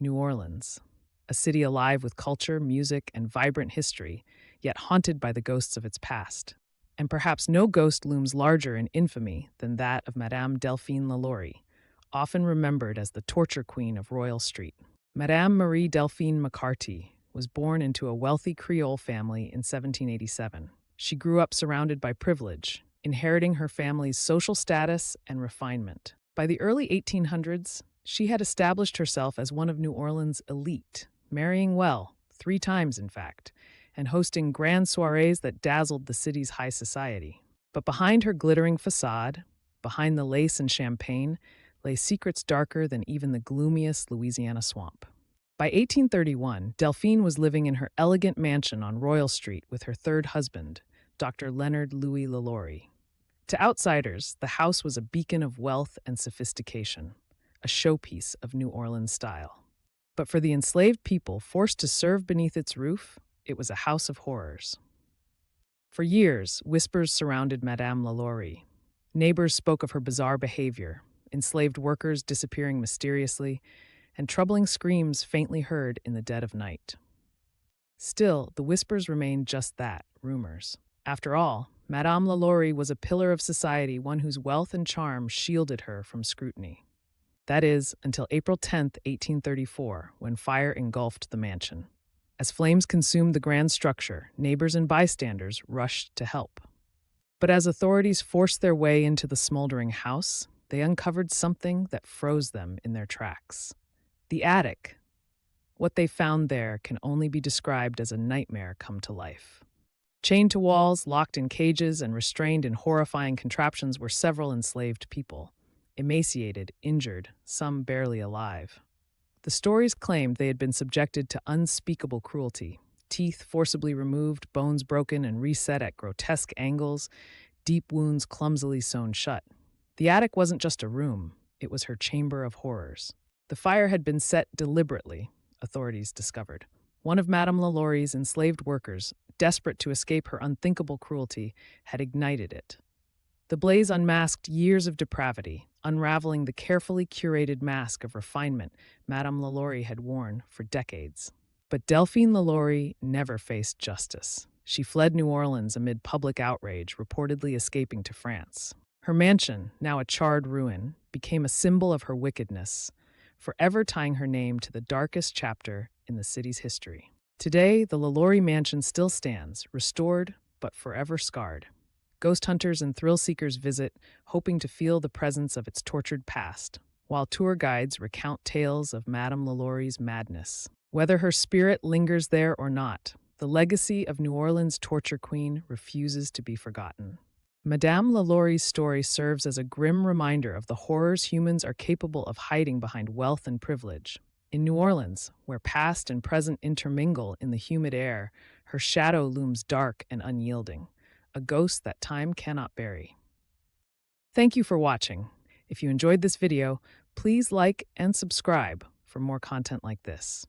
New Orleans, a city alive with culture, music, and vibrant history, yet haunted by the ghosts of its past. And perhaps no ghost looms larger in infamy than that of Madame Delphine LaLaurie, often remembered as the torture queen of Royal Street. Madame Marie Delphine McCarty was born into a wealthy Creole family in 1787. She grew up surrounded by privilege, inheriting her family's social status and refinement. By the early 1800s, she had established herself as one of New Orleans' elite, marrying well, 3 times in fact, and hosting grand soirees that dazzled the city's high society. But behind her glittering facade, behind the lace and champagne, lay secrets darker than even the gloomiest Louisiana swamp. By 1831, Delphine was living in her elegant mansion on Royal Street with her third husband, Dr. Leonard Louis LaLaurie. To outsiders, the house was a beacon of wealth and sophistication, a showpiece of New Orleans style. But for the enslaved people forced to serve beneath its roof, it was a house of horrors. For years, whispers surrounded Madame LaLaurie. Neighbors spoke of her bizarre behavior, enslaved workers disappearing mysteriously, and troubling screams faintly heard in the dead of night. Still, the whispers remained just that, rumors. After all, Madame LaLaurie was a pillar of society, one whose wealth and charm shielded her from scrutiny. That is, until April 10, 1834, when fire engulfed the mansion. As flames consumed the grand structure, neighbors and bystanders rushed to help. But as authorities forced their way into the smoldering house, they uncovered something that froze them in their tracks. The attic. What they found there can only be described as a nightmare come to life. Chained to walls, locked in cages, and restrained in horrifying contraptions were several enslaved people, emaciated, injured, some barely alive. The stories claimed they had been subjected to unspeakable cruelty, teeth forcibly removed, bones broken and reset at grotesque angles, deep wounds clumsily sewn shut. The attic wasn't just a room, it was her chamber of horrors. The fire had been set deliberately, authorities discovered. One of Madame LaLaurie's enslaved workers, desperate to escape her unthinkable cruelty, had ignited it. The blaze unmasked years of depravity, unraveling the carefully curated mask of refinement Madame LaLaurie had worn for decades. But Delphine LaLaurie never faced justice. She fled New Orleans amid public outrage, reportedly escaping to France. Her mansion, now a charred ruin, became a symbol of her wickedness, forever tying her name to the darkest chapter in the city's history. Today, the LaLaurie mansion still stands, restored but forever scarred. Ghost hunters and thrill seekers visit, hoping to feel the presence of its tortured past, while tour guides recount tales of Madame LaLaurie's madness. Whether her spirit lingers there or not, the legacy of New Orleans' torture queen refuses to be forgotten. Madame LaLaurie's story serves as a grim reminder of the horrors humans are capable of hiding behind wealth and privilege. In New Orleans, where past and present intermingle in the humid air, her shadow looms dark and unyielding, a ghost that time cannot bury. Thank you for watching. If you enjoyed this video, please like and subscribe for more content like this.